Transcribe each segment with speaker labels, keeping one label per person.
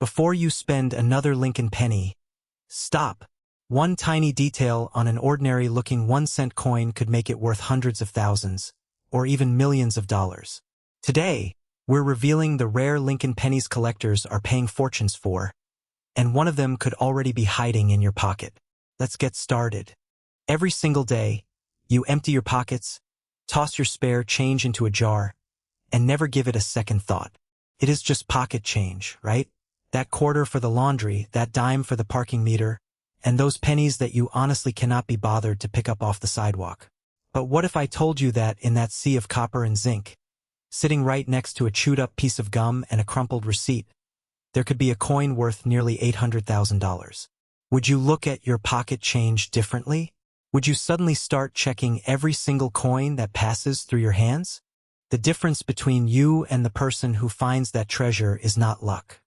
Speaker 1: Before you spend another Lincoln penny, stop. One tiny detail on an ordinary-looking 1-cent coin could make it worth hundreds of thousands, or even millions of dollars. Today, we're revealing the rare Lincoln pennies collectors are paying fortunes for, and one of them could already be hiding in your pocket. Let's get started. Every single day, you empty your pockets, toss your spare change into a jar, and never give it a second thought. It is just pocket change, right? That quarter for the laundry, that dime for the parking meter, and those pennies that you honestly cannot be bothered to pick up off the sidewalk. But what if I told you that in that sea of copper and zinc, sitting right next to a chewed-up piece of gum and a crumpled receipt, there could be a coin worth nearly $800,000? Would you look at your pocket change differently? Would you suddenly start checking every single coin that passes through your hands? The difference between you and the person who finds that treasure is not luck.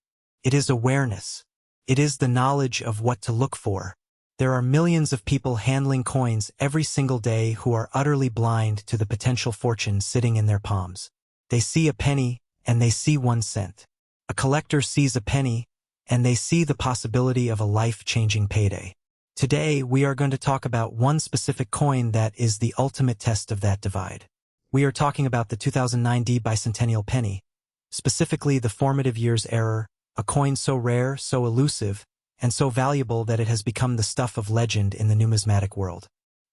Speaker 1: It is awareness. It is the knowledge of what to look for. There are millions of people handling coins every single day who are utterly blind to the potential fortune sitting in their palms. They see a penny, and they see 1 cent. A collector sees a penny, and they see the possibility of a life-changing payday. Today, we are going to talk about one specific coin that is the ultimate test of that divide. We are talking about the 2009 Bicentennial Penny, specifically the formative years error, a coin so rare, so elusive, and so valuable that it has become the stuff of legend in the numismatic world.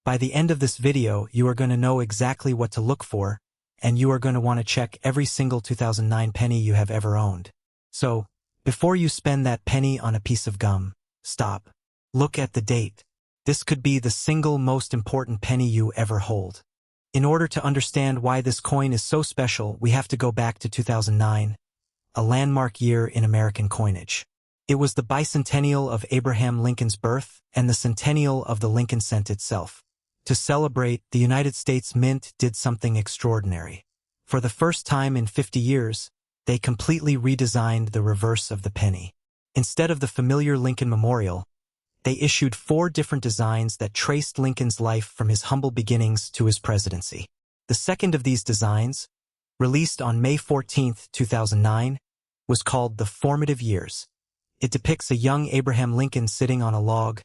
Speaker 1: By the end of this video, you are going to know exactly what to look for, and you are going to want to check every single 2009 penny you have ever owned. So, before you spend that penny on a piece of gum, stop. Look at the date. This could be the single most important penny you ever hold. In order to understand why this coin is so special, we have to go back to 2009, a landmark year in American coinage. It was the bicentennial of Abraham Lincoln's birth and the centennial of the Lincoln cent itself. To celebrate, the United States Mint did something extraordinary. For the first time in 50 years, they completely redesigned the reverse of the penny. Instead of the familiar Lincoln Memorial, they issued 4 different designs that traced Lincoln's life from his humble beginnings to his presidency. The second of these designs, released on May 14, 2009, was called the Formative Years. It depicts a young Abraham Lincoln sitting on a log,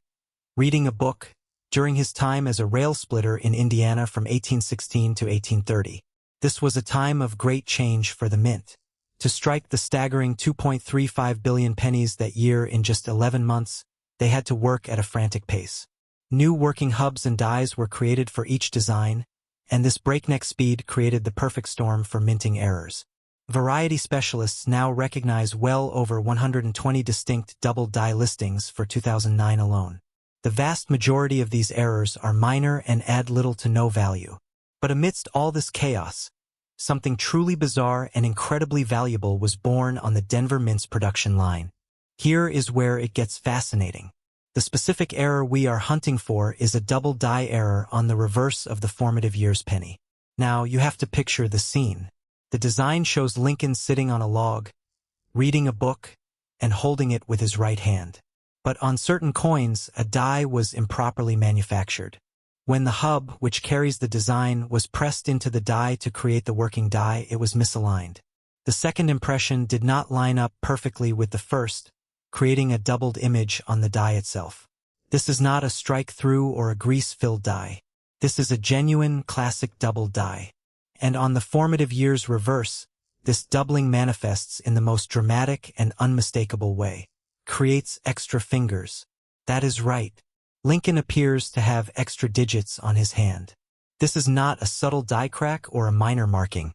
Speaker 1: reading a book, during his time as a rail splitter in Indiana from 1816 to 1830. This was a time of great change for the mint. To strike the staggering 2.35 billion pennies that year in just 11 months, they had to work at a frantic pace. New working hubs and dies were created for each design, and this breakneck speed created the perfect storm for minting errors. Variety specialists now recognize well over 120 distinct double die listings for 2009 alone. The vast majority of these errors are minor and add little to no value. But amidst all this chaos, something truly bizarre and incredibly valuable was born on the Denver Mint's production line. Here is where it gets fascinating. The specific error we are hunting for is a double die error on the reverse of the formative years penny. Now, you have to picture the scene. The design shows Lincoln sitting on a log, reading a book, and holding it with his right hand. But on certain coins, a die was improperly manufactured. When the hub, which carries the design, was pressed into the die to create the working die, it was misaligned. The second impression did not line up perfectly with the first, creating a doubled image on the die itself. This is not a strike-through or a grease-filled die. This is a genuine, classic double die. And on the formative years reverse, this doubling manifests in the most dramatic and unmistakable way. Creates extra fingers. That is right. Lincoln appears to have extra digits on his hand. This is not a subtle die crack or a minor marking.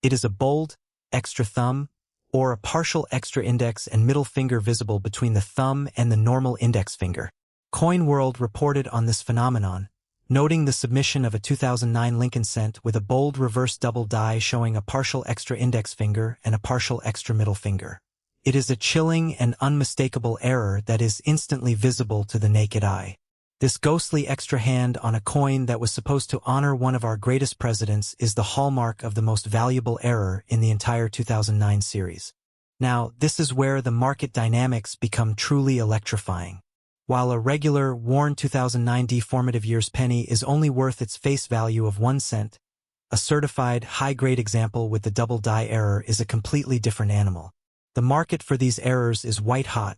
Speaker 1: It is a bold, extra thumb, or a partial extra index and middle finger visible between the thumb and the normal index finger. Coin World reported on this phenomenon, noting the submission of a 2009 Lincoln cent with a bold reverse double die showing a partial extra index finger and a partial extra middle finger. It is a chilling and unmistakable error that is instantly visible to the naked eye. This ghostly extra hand on a coin that was supposed to honor one of our greatest presidents is the hallmark of the most valuable error in the entire 2009 series. Now, this is where the market dynamics become truly electrifying. While a regular, worn 2009 formative years penny is only worth its face value of 1 cent, a certified, high-grade example with the double die error is a completely different animal. The market for these errors is white-hot,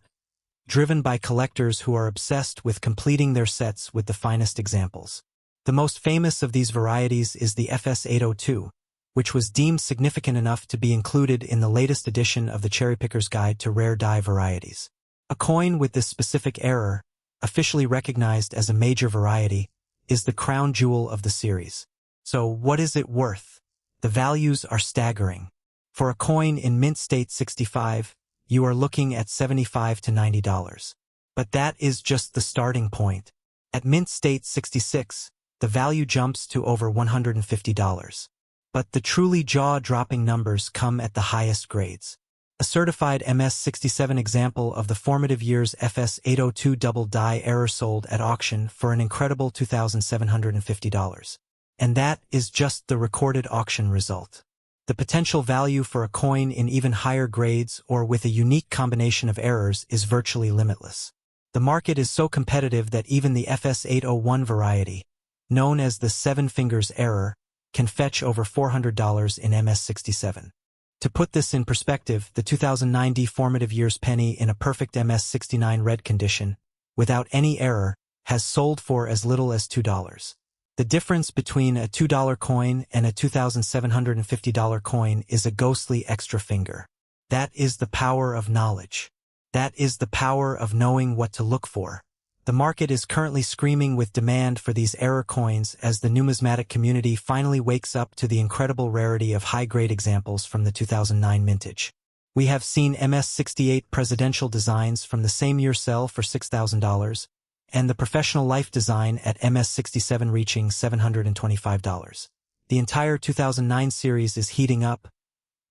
Speaker 1: driven by collectors who are obsessed with completing their sets with the finest examples. The most famous of these varieties is the FS802, which was deemed significant enough to be included in the latest edition of the Cherry Picker's Guide to Rare Die Varieties. A coin with this specific error, officially recognized as a major variety, is the crown jewel of the series. So what is it worth? The values are staggering. For a coin in mint state 65, you are looking at $75 to $90. But that is just the starting point. At mint state 66, the value jumps to over $150. But the truly jaw-dropping numbers come at the highest grades. A certified MS67 example of the formative year's FS802 double die error sold at auction for an incredible $2,750. And that is just the recorded auction result. The potential value for a coin in even higher grades or with a unique combination of errors is virtually limitless. The market is so competitive that even the FS801 variety, known as the Seven Fingers error, can fetch over $400 in MS67. To put this in perspective, the 2009 formative year's penny in a perfect MS69 red condition, without any error, has sold for as little as $2. The difference between a $2 coin and a $2,750 coin is a ghostly extra finger. That is the power of knowledge. That is the power of knowing what to look for. The market is currently screaming with demand for these error coins as the numismatic community finally wakes up to the incredible rarity of high-grade examples from the 2009 mintage. We have seen MS68 presidential designs from the same year sell for $6,000, and the professional life design at MS67 reaching $725. The entire 2009 series is heating up,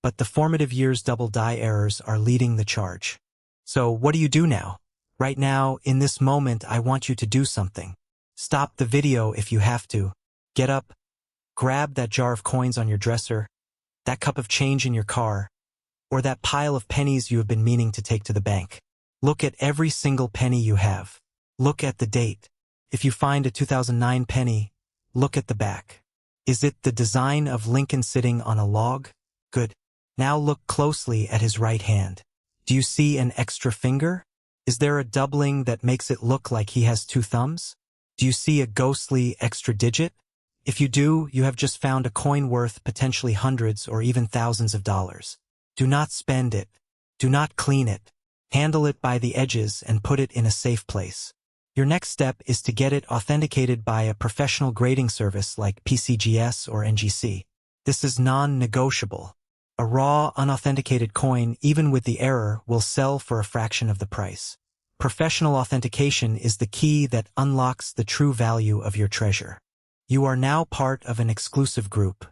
Speaker 1: but the formative year's double die errors are leading the charge. So what do you do now? Right now, in this moment, I want you to do something. Stop the video if you have to. Get up, grab that jar of coins on your dresser, that cup of change in your car, or that pile of pennies you have been meaning to take to the bank. Look at every single penny you have. Look at the date. If you find a 2009 penny, look at the back. Is it the design of Lincoln sitting on a log? Good. Now look closely at his right hand. Do you see an extra finger? Is there a doubling that makes it look like he has two thumbs? Do you see a ghostly extra digit? If you do, you have just found a coin worth potentially hundreds or even thousands of dollars. Do not spend it. Do not clean it. Handle it by the edges and put it in a safe place. Your next step is to get it authenticated by a professional grading service like PCGS or NGC. This is non-negotiable. A raw, unauthenticated coin, even with the error, will sell for a fraction of the price. Professional authentication is the key that unlocks the true value of your treasure. You are now part of an exclusive group.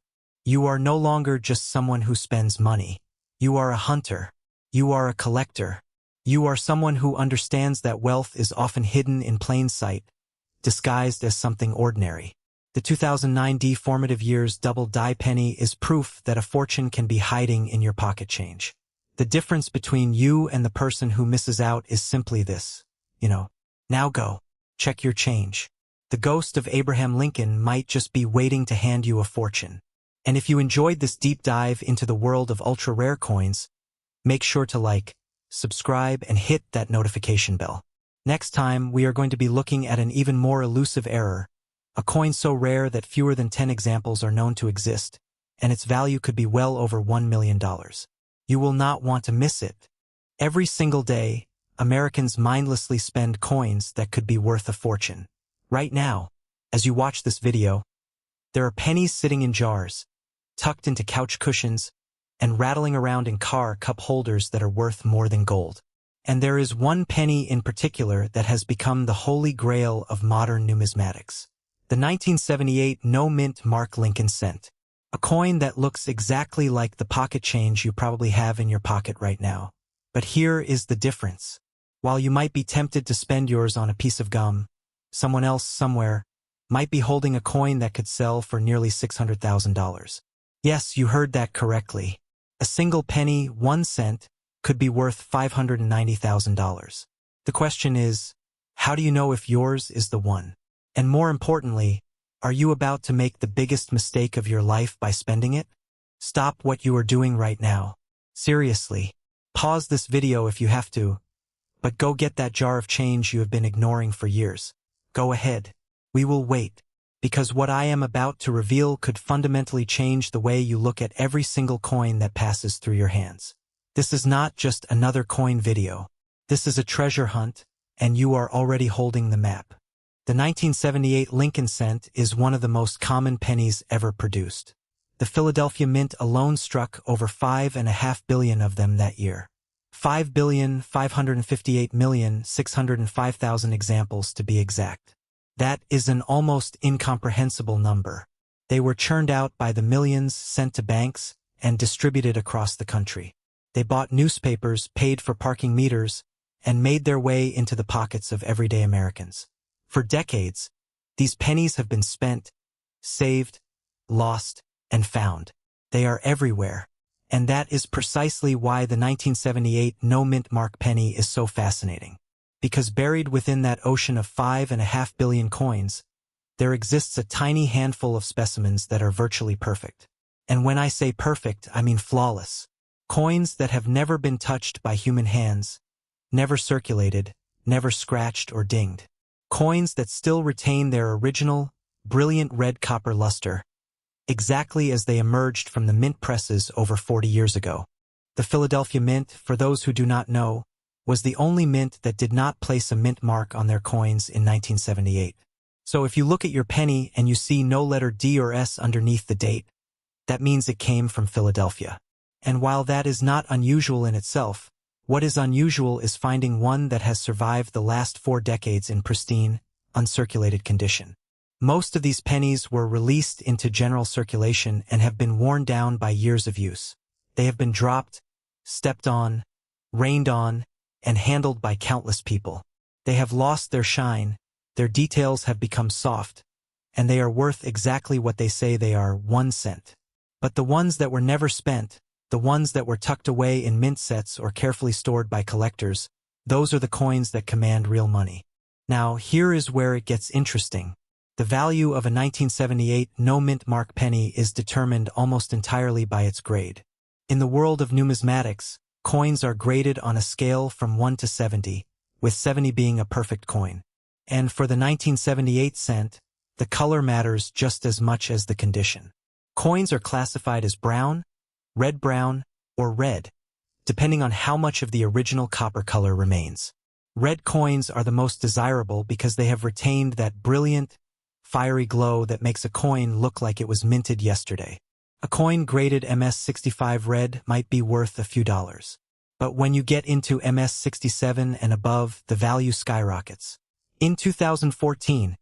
Speaker 1: You are no longer just someone who spends money. You are a hunter. You are a collector. You are someone who understands that wealth is often hidden in plain sight, disguised as something ordinary. The 2009 formative year's double die penny is proof that a fortune can be hiding in your pocket change. The difference between you and the person who misses out is simply this. Now go. Check your change. The ghost of Abraham Lincoln might just be waiting to hand you a fortune. And if you enjoyed this deep dive into the world of ultra-rare coins, make sure to like, subscribe, and hit that notification bell. Next time, we are going to be looking at an even more elusive error, a coin so rare that fewer than 10 examples are known to exist, and its value could be well over $1 million. You will not want to miss it. Every single day, Americans mindlessly spend coins that could be worth a fortune. Right now, as you watch this video, there are pennies sitting in jars, tucked into couch cushions, and rattling around in car cup holders that are worth more than gold. And there is one penny in particular that has become the holy grail of modern numismatics. The 1978 no-mint Mark Lincoln cent. A coin that looks exactly like the pocket change you probably have in your pocket right now. But here is the difference. While you might be tempted to spend yours on a piece of gum, someone else somewhere might be holding a coin that could sell for nearly $600,000. Yes, you heard that correctly. A single penny, 1 cent, could be worth $590,000. The question is, how do you know if yours is the one? And more importantly, are you about to make the biggest mistake of your life by spending it? Stop what you are doing right now. Seriously. Pause this video if you have to, but go get that jar of change you have been ignoring for years. Go ahead. We will wait. Because what I am about to reveal could fundamentally change the way you look at every single coin that passes through your hands. This is not just another coin video. This is a treasure hunt, and you are already holding the map. The 1978 Lincoln cent is one of the most common pennies ever produced. The Philadelphia Mint alone struck over 5.5 billion of them that year. 5,558,605,000 examples to be exact. That is an almost incomprehensible number. They were churned out by the millions, sent to banks, and distributed across the country. They bought newspapers, paid for parking meters, and made their way into the pockets of everyday Americans. For decades, these pennies have been spent, saved, lost, and found. They are everywhere. And that is precisely why the 1978 no-mint mark penny is so fascinating. Because buried within that ocean of 5.5 billion coins, there exists a tiny handful of specimens that are virtually perfect. And when I say perfect, I mean flawless. Coins that have never been touched by human hands, never circulated, never scratched or dinged. Coins that still retain their original, brilliant red copper luster, exactly as they emerged from the mint presses over 40 years ago. The Philadelphia Mint, for those who do not know, was the only mint that did not place a mint mark on their coins in 1978. So if you look at your penny and you see no letter D or S underneath the date, that means it came from Philadelphia. And while that is not unusual in itself, what is unusual is finding one that has survived the last 4 decades in pristine, uncirculated condition. Most of these pennies were released into general circulation and have been worn down by years of use. They have been dropped, stepped on, rained on, and handled by countless people. They have lost their shine, their details have become soft, and they are worth exactly what they say they are, 1 cent. But the ones that were never spent, the ones that were tucked away in mint sets or carefully stored by collectors, those are the coins that command real money. Now, here is where it gets interesting. The value of a 1978 no-mint mark penny is determined almost entirely by its grade. In the world of numismatics, coins are graded on a scale from 1 to 70, with 70 being a perfect coin. And for the 1978 cent, the color matters just as much as the condition. Coins are classified as brown, red-brown, or red, depending on how much of the original copper color remains. Red coins are the most desirable because they have retained that brilliant, fiery glow that makes a coin look like it was minted yesterday. A coin graded MS65 red might be worth a few dollars. But when you get into MS67 and above, the value skyrockets. In 2014,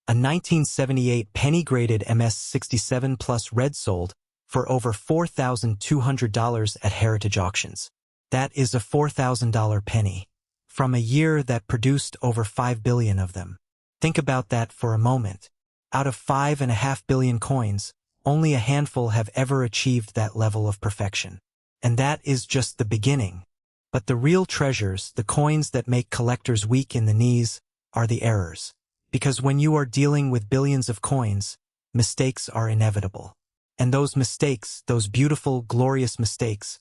Speaker 1: a 1978 penny graded MS67 plus red sold for over $4,200 at heritage auctions. That is a $4,000 penny, from a year that produced over 5 billion of them. Think about that for a moment. Out of 5.5 billion coins, only a handful have ever achieved that level of perfection. And that is just the beginning. But the real treasures, the coins that make collectors weak in the knees, are the errors. Because when you are dealing with billions of coins, mistakes are inevitable. And those mistakes, those beautiful, glorious mistakes,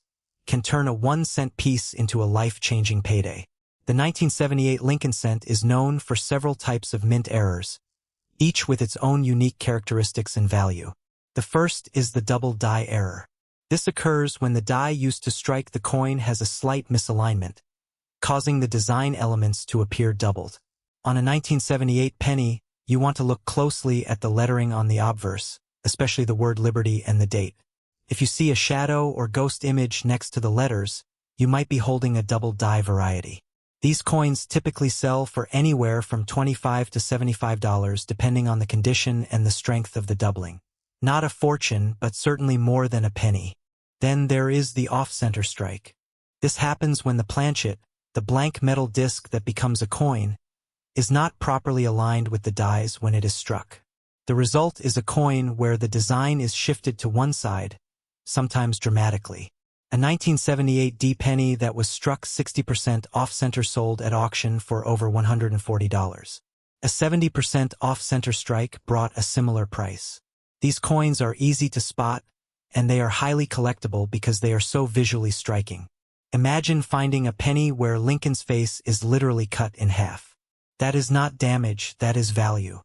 Speaker 1: can turn a 1-cent piece into a life-changing payday. The 1978 Lincoln cent is known for several types of mint errors, each with its own unique characteristics and value. The first is the double die error. This occurs when the die used to strike the coin has a slight misalignment, causing the design elements to appear doubled. On a 1978 penny, you want to look closely at the lettering on the obverse, especially the word Liberty and the date. If you see a shadow or ghost image next to the letters, you might be holding a double die variety. These coins typically sell for anywhere from $25 to $75 depending on the condition and the strength of the doubling. Not a fortune, but certainly more than a penny. Then there is the off-center strike. This happens when the planchet, the blank metal disc that becomes a coin, is not properly aligned with the dies when it is struck. The result is a coin where the design is shifted to one side, sometimes dramatically. A 1978 D penny that was struck 60% off-center sold at auction for over $140. A 70% off-center strike brought a similar price. These coins are easy to spot, and they are highly collectible because they are so visually striking. Imagine finding a penny where Lincoln's face is literally cut in half. That is not damage, that is value.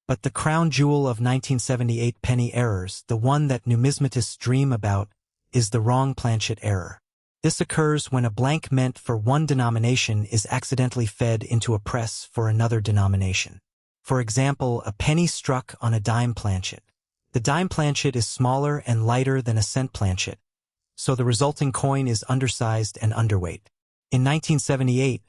Speaker 1: But the crown jewel of 1978 penny errors, the one that numismatists dream about, is the wrong planchet error. This occurs when a blank meant for one denomination is accidentally fed into a press for another denomination. For example, a penny struck on a dime planchet. The dime planchet is smaller and lighter than a cent planchet, so the resulting coin is undersized and underweight. In 1978,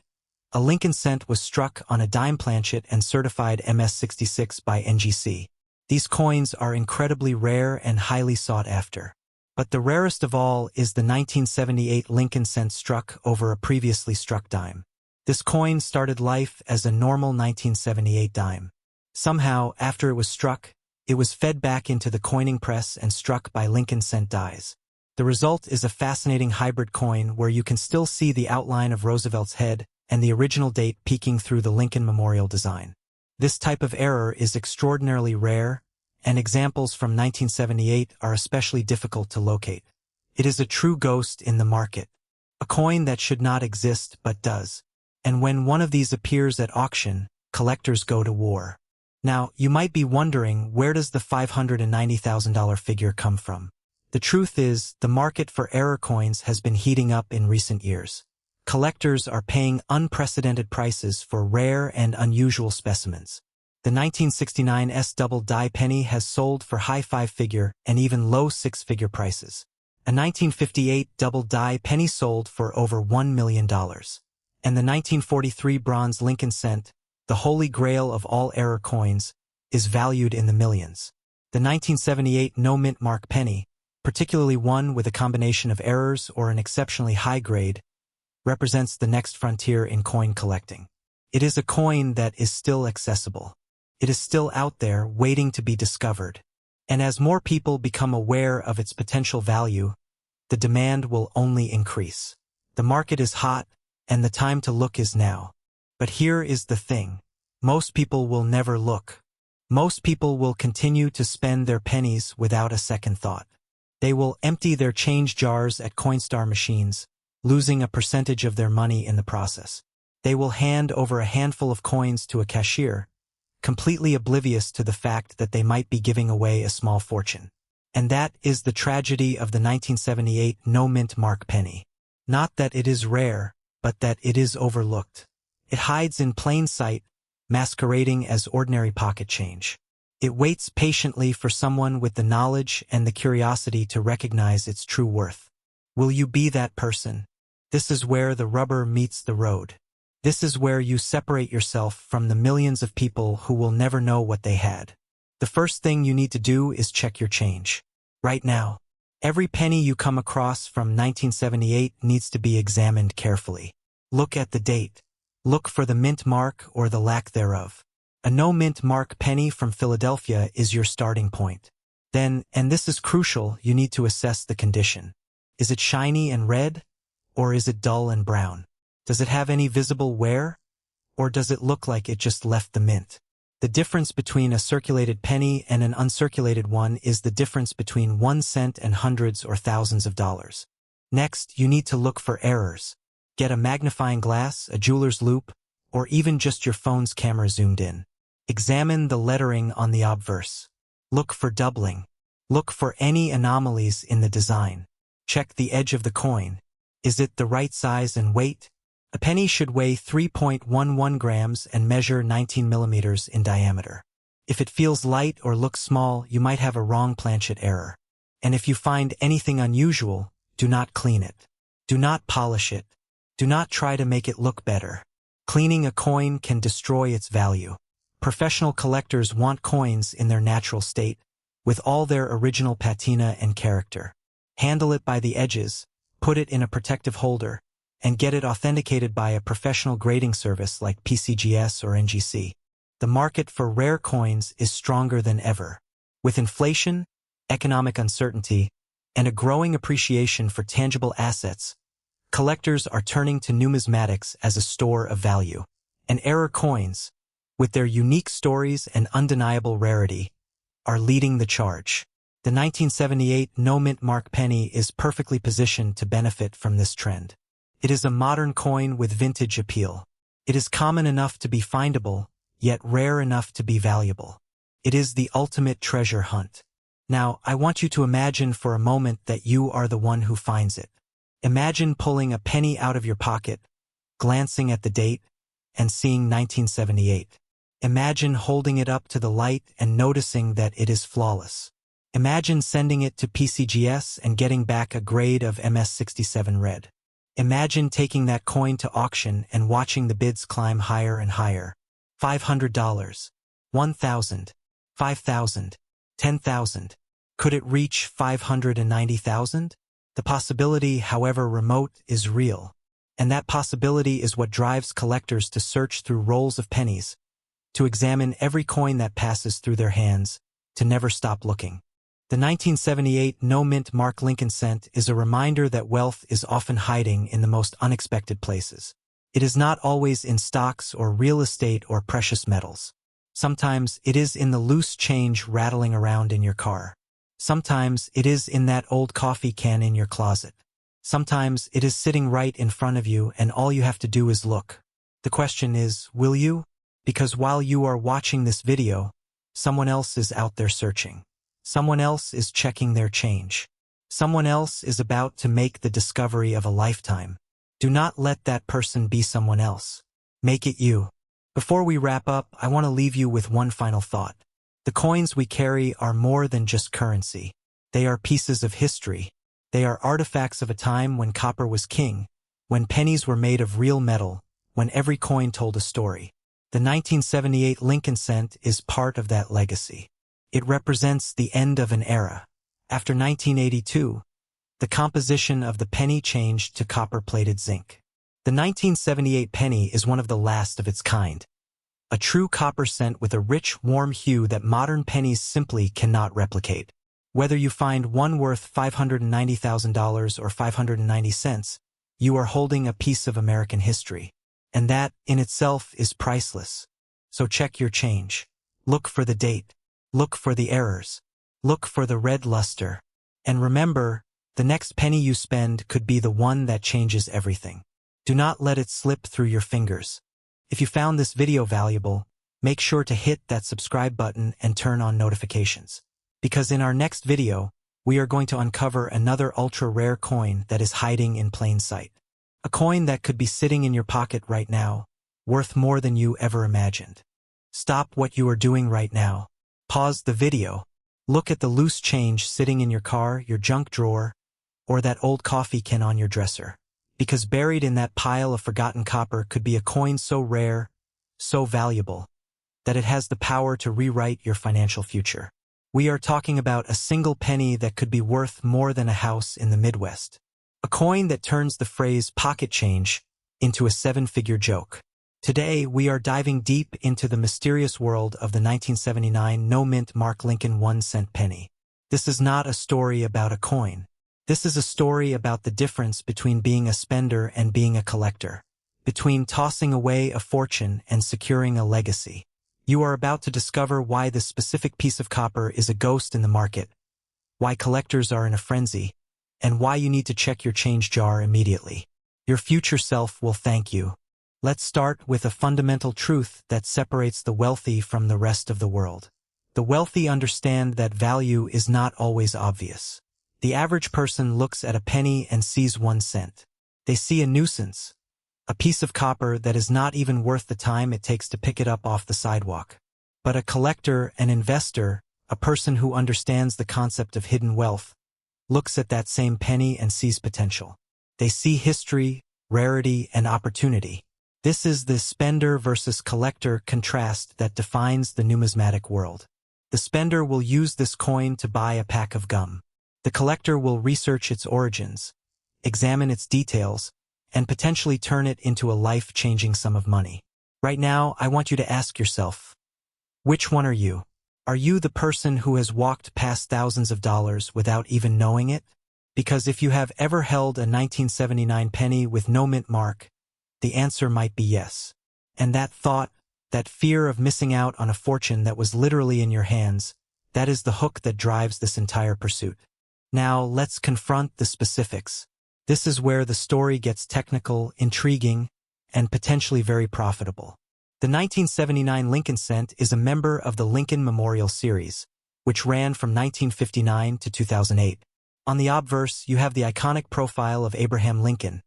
Speaker 1: a Lincoln cent was struck on a dime planchet and certified MS-66 by NGC. These coins are incredibly rare and highly sought after. But the rarest of all is the 1978 Lincoln cent struck over a previously struck dime. This coin started life as a normal 1978 dime. Somehow, after it was struck, it was fed back into the coining press and struck by Lincoln cent dies. The result is a fascinating hybrid coin where you can still see the outline of Roosevelt's head and the original date peeking through the Lincoln Memorial design. This type of error is extraordinarily rare, and examples from 1978 are especially difficult to locate. It is a true ghost in the market, a coin that should not exist but does. And when one of these appears at auction, collectors go to war. Now, you might be wondering, where does the $590,000 figure come from? The truth is, the market for error coins has been heating up in recent years. Collectors are paying unprecedented prices for rare and unusual specimens. The 1969 double die penny has sold for high five-figure and even low six-figure prices. A 1958 double die penny sold for over $1 million. And the 1943 bronze Lincoln cent, the holy grail of all error coins, is valued in the millions. The 1978 no-mint mark penny, particularly one with a combination of errors or an exceptionally high grade, represents the next frontier in coin collecting. It is a coin that is still accessible. It is still out there waiting to be discovered. And as more people become aware of its potential value, the demand will only increase. The market is hot, and the time to look is now. But here is the thing. Most people will never look. Most people will continue to spend their pennies without a second thought. They will empty their change jars at Coinstar machines, losing a percentage of their money in the process. They will hand over a handful of coins to a cashier, completely oblivious to the fact that they might be giving away a small fortune. And that is the tragedy of the 1978 no-mint mark penny. Not that it is rare, but that it is overlooked. It hides in plain sight, masquerading as ordinary pocket change. It waits patiently for someone with the knowledge and the curiosity to recognize its true worth. Will you be that person? This is where the rubber meets the road. This is where you separate yourself from the millions of people who will never know what they had. The first thing you need to do is check your change. Right now, every penny you come across from 1978 needs to be examined carefully. Look at the date. Look for the mint mark or the lack thereof. A no-mint mark penny from Philadelphia is your starting point. Then, and this is crucial, you need to assess the condition. Is it shiny and red, or is it dull and brown? Does it have any visible wear, or does it look like it just left the mint? The difference between a circulated penny and an uncirculated one is the difference between 1 cent and hundreds or thousands of dollars. Next, you need to look for errors. Get a magnifying glass, a jeweler's loupe, or even just your phone's camera zoomed in. Examine the lettering on the obverse. Look for doubling. Look for any anomalies in the design. Check the edge of the coin. Is it the right size and weight? A penny should weigh 3.11 grams and measure 19 millimeters in diameter. If it feels light or looks small, you might have a wrong planchet error. And if you find anything unusual, do not clean it. Do not polish it. Do not try to make it look better. Cleaning a coin can destroy its value. Professional collectors want coins in their natural state, with all their original patina and character. Handle it by the edges, put it in a protective holder, and get it authenticated by a professional grading service like PCGS or NGC. The market for rare coins is stronger than ever. With inflation, economic uncertainty, and a growing appreciation for tangible assets, collectors are turning to numismatics as a store of value. And error coins, with their unique stories and undeniable rarity, are leading the charge. The 1978 no-mint mark penny is perfectly positioned to benefit from this trend. It is a modern coin with vintage appeal. It is common enough to be findable, yet rare enough to be valuable. It is the ultimate treasure hunt. Now, I want you to imagine for a moment that you are the one who finds it. Imagine pulling a penny out of your pocket, glancing at the date, and seeing 1978. Imagine holding it up to the light and noticing that it is flawless. Imagine sending it to PCGS and getting back a grade of MS67 red. Imagine taking that coin to auction and watching the bids climb higher and higher. $500, $1,000, $5,000, $10,000. Could it reach $590,000? The possibility, however remote, is real. And that possibility is what drives collectors to search through rolls of pennies, to examine every coin that passes through their hands, to never stop looking. The 1978 no-mint mark Lincoln cent is a reminder that wealth is often hiding in the most unexpected places. It is not always in stocks or real estate or precious metals. Sometimes it is in the loose change rattling around in your car. Sometimes it is in that old coffee can in your closet. Sometimes it is sitting right in front of you and all you have to do is look. The question is, will you? Because while you are watching this video, someone else is out there searching. Someone else is checking their change. Someone else is about to make the discovery of a lifetime. Do not let that person be someone else. Make it you. Before we wrap up, I want to leave you with one final thought. The coins we carry are more than just currency. They are pieces of history. They are artifacts of a time when copper was king, when pennies were made of real metal, when every coin told a story. The 1978 Lincoln cent is part of that legacy. It represents the end of an era. After 1982, the composition of the penny changed to copper-plated zinc. The 1978 penny is one of the last of its kind. A true copper cent with a rich, warm hue that modern pennies simply cannot replicate. Whether you find one worth $590,000 or 590 cents, you are holding a piece of American history. And that, in itself, is priceless. So check your change. Look for the date. Look for the errors. Look for the red luster. And remember, the next penny you spend could be the one that changes everything. Do not let it slip through your fingers. If you found this video valuable, make sure to hit that subscribe button and turn on notifications. Because in our next video, we are going to uncover another ultra-rare coin that is hiding in plain sight. A coin that could be sitting in your pocket right now, worth more than you ever imagined. Stop what you are doing right now. Pause the video. Look at the loose change sitting in your car, your junk drawer, or that old coffee can on your dresser. Because buried in that pile of forgotten copper could be a coin so rare, so valuable, that it has the power to rewrite your financial future. We are talking about a single penny that could be worth more than a house in the Midwest. A coin that turns the phrase pocket change into a seven-figure joke. Today, we are diving deep into the mysterious world of the 1979 no-mint mark Lincoln 1-cent penny. This is not a story about a coin. This is a story about the difference between being a spender and being a collector, between tossing away a fortune and securing a legacy. You are about to discover why this specific piece of copper is a ghost in the market, why collectors are in a frenzy, and why you need to check your change jar immediately. Your future self will thank you. Let's start with a fundamental truth that separates the wealthy from the rest of the world. The wealthy understand that value is not always obvious. The average person looks at a penny and sees 1 cent. They see a nuisance, a piece of copper that is not even worth the time it takes to pick it up off the sidewalk. But a collector, an investor, a person who understands the concept of hidden wealth, looks at that same penny and sees potential. They see history, rarity, and opportunity. This is the spender versus collector contrast that defines the numismatic world. The spender will use this coin to buy a pack of gum. The collector will research its origins, examine its details, and potentially turn it into a life-changing sum of money. Right now, I want you to ask yourself, which one are you? Are you the person who has walked past thousands of dollars without even knowing it? Because if you have ever held a 1979 penny with no mint mark, the answer might be yes. And that thought, that fear of missing out on a fortune that was literally in your hands, that is the hook that drives this entire pursuit. Now, let's confront the specifics. This is where the story gets technical, intriguing, and potentially very profitable. The 1979 Lincoln cent is a member of the Lincoln Memorial Series, which ran from 1959 to 2008. On the obverse, you have the iconic profile of Abraham Lincoln,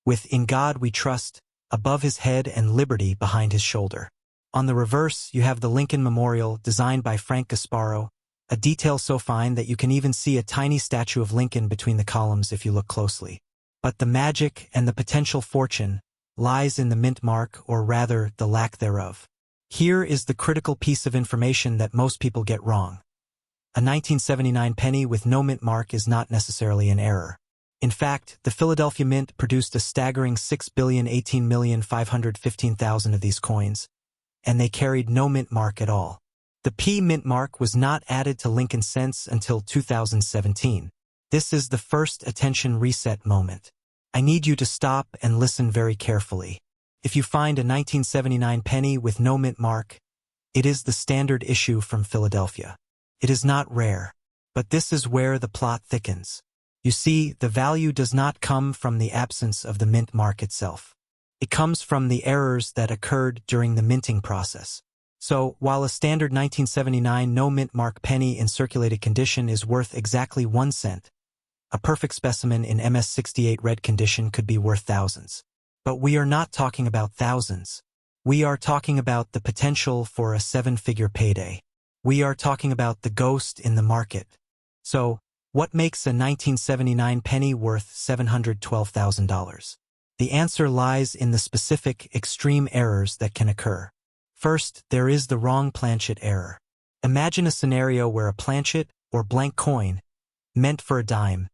Speaker 1: with "In God We Trust" above his head and "Liberty" behind his shoulder. On the reverse, you have the Lincoln Memorial, designed by Frank Gasparo, a detail so fine that you can even see a tiny statue of Lincoln between the columns if you look closely. But the magic and the potential fortune lies in the mint mark, or rather, the lack thereof. Here is the critical piece of information that most people get wrong. A 1979 penny with no mint mark is not necessarily an error. In fact, the Philadelphia Mint produced a staggering 6,018,515,000 of these coins, and they carried no mint mark at all. The P mint mark was not added to Lincoln cents until 2017. This is the first attention reset moment. I need you to stop and listen very carefully. If you find a 1979 penny with no mint mark, it is the standard issue from Philadelphia. It is not rare, but this is where the plot thickens. You see, the value does not come from the absence of the mint mark itself. It comes from the errors that occurred during the minting process. So, while a standard 1979 no mint mark penny in circulated condition is worth exactly 1 cent, a perfect specimen in MS-68 red condition could be worth thousands. But we are not talking about thousands. We are talking about the potential for a 7-figure payday. We are talking about the ghost in the market. So, what makes a 1979 penny worth $712,000? The answer lies in the specific, extreme errors that can occur. First, there is the wrong planchet error. Imagine a scenario where a planchet, or blank coin, meant for a dime,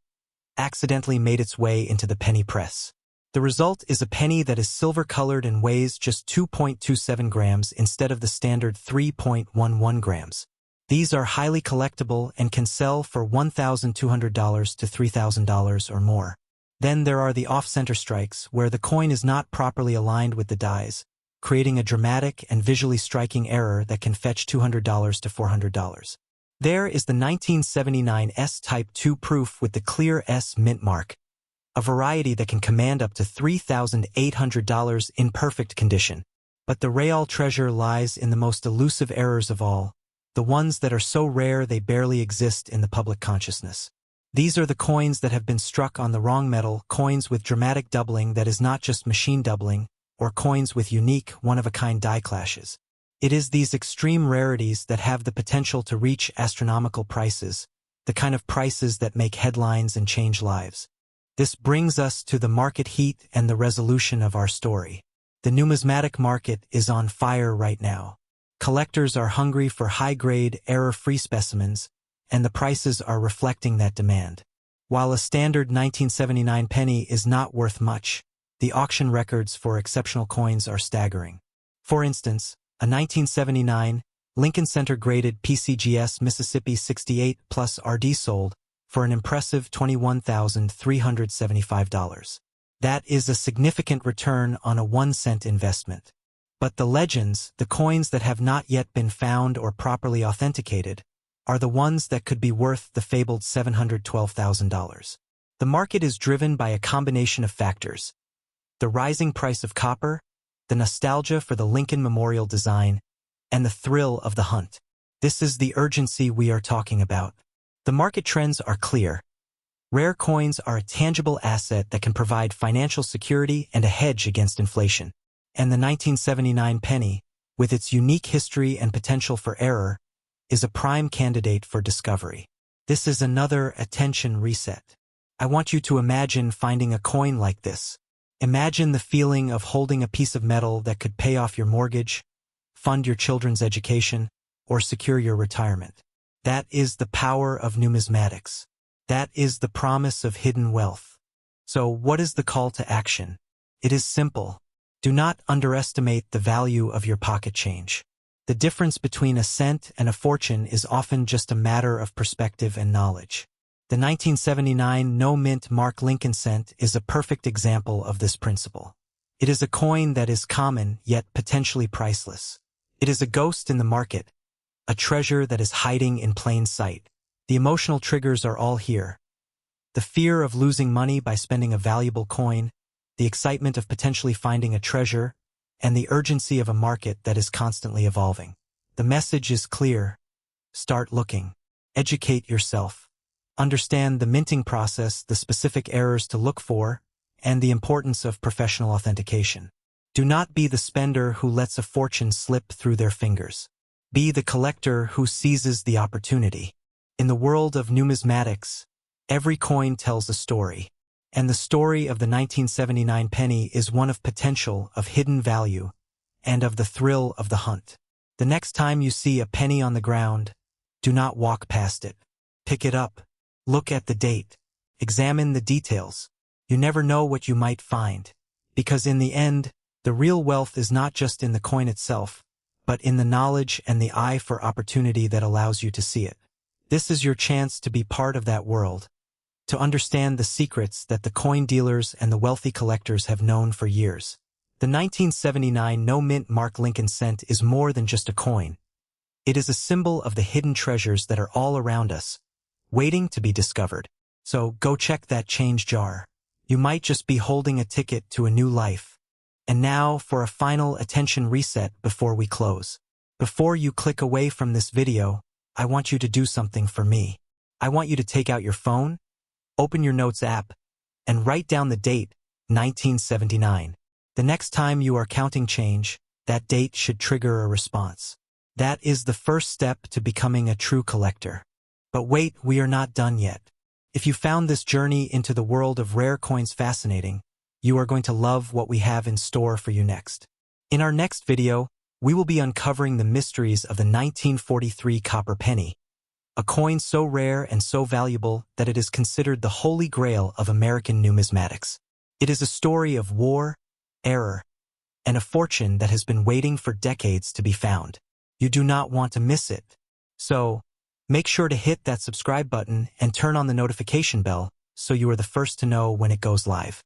Speaker 1: accidentally made its way into the penny press. The result is a penny that is silver-colored and weighs just 2.27 grams instead of the standard 3.11 grams. These are highly collectible and can sell for $1,200 to $3,000 or more. Then there are the off-center strikes, where the coin is not properly aligned with the dies, creating a dramatic and visually striking error that can fetch $200 to $400. There is the 1979 S-Type 2 proof with the clear S mint mark, a variety that can command up to $3,800 in perfect condition. But the real treasure lies in the most elusive errors of all, the ones that are so rare they barely exist in the public consciousness. These are the coins that have been struck on the wrong metal, coins with dramatic doubling that is not just machine doubling, or coins with unique, one-of-a-kind die clashes. It is these extreme rarities that have the potential to reach astronomical prices, the kind of prices that make headlines and change lives. This brings us to the market heat and the resolution of our story. The numismatic market is on fire right now. Collectors are hungry for high-grade, error-free specimens, and the prices are reflecting that demand. While a standard 1979 penny is not worth much, the auction records for exceptional coins are staggering. For instance, a 1979 Lincoln Center graded PCGS Mississippi 68 plus RD sold for an impressive $21,375. That is a significant return on a 1-cent investment. But the legends, the coins that have not yet been found or properly authenticated, are the ones that could be worth the fabled $712,000. The market is driven by a combination of factors: the rising price of copper, the nostalgia for the Lincoln Memorial design, and the thrill of the hunt. This is the urgency we are talking about. The market trends are clear. Rare coins are a tangible asset that can provide financial security and a hedge against inflation. And the 1979 penny, with its unique history and potential for error, is a prime candidate for discovery. This is another attention reset. I want you to imagine finding a coin like this. Imagine the feeling of holding a piece of metal that could pay off your mortgage, fund your children's education, or secure your retirement. That is the power of numismatics. That is the promise of hidden wealth. So what is the call to action? It is simple. Do not underestimate the value of your pocket change. The difference between a cent and a fortune is often just a matter of perspective and knowledge. The 1979 no-mint mark Lincoln cent is a perfect example of this principle. It is a coin that is common yet potentially priceless. It is a ghost in the market, a treasure that is hiding in plain sight. The emotional triggers are all here. The fear of losing money by spending a valuable coin, the excitement of potentially finding a treasure, and the urgency of a market that is constantly evolving. The message is clear. Start looking. Educate yourself. Understand the minting process, the specific errors to look for, and the importance of professional authentication. Do not be the spender who lets a fortune slip through their fingers. Be the collector who seizes the opportunity. In the world of numismatics, every coin tells a story. And the story of the 1979 penny is one of potential, of hidden value, and of the thrill of the hunt. The next time you see a penny on the ground, do not walk past it. Pick it up. Look at the date. Examine the details. You never know what you might find. Because in the end, the real wealth is not just in the coin itself, but in the knowledge and the eye for opportunity that allows you to see it. This is your chance to be part of that world, to understand the secrets that the coin dealers and the wealthy collectors have known for years. The 1979 no-mint mark Lincoln cent is more than just a coin. It is a symbol of the hidden treasures that are all around us, waiting to be discovered. So go check that change jar. You might just be holding a ticket to a new life. And now for a final attention reset before we close. Before you click away from this video, I want you to do something for me. I want you to take out your phone, open your Notes app, and write down the date, 1979. The next time you are counting change, that date should trigger a response. That is the first step to becoming a true collector. But wait, we are not done yet. If you found this journey into the world of rare coins fascinating, you are going to love what we have in store for you next. In our next video, we will be uncovering the mysteries of the 1943 copper penny, a coin so rare and so valuable that it is considered the holy grail of American numismatics. It is a story of war, error, and a fortune that has been waiting for decades to be found. You do not want to miss it. So, make sure to hit that subscribe button and turn on the notification bell so you are the first to know when it goes live.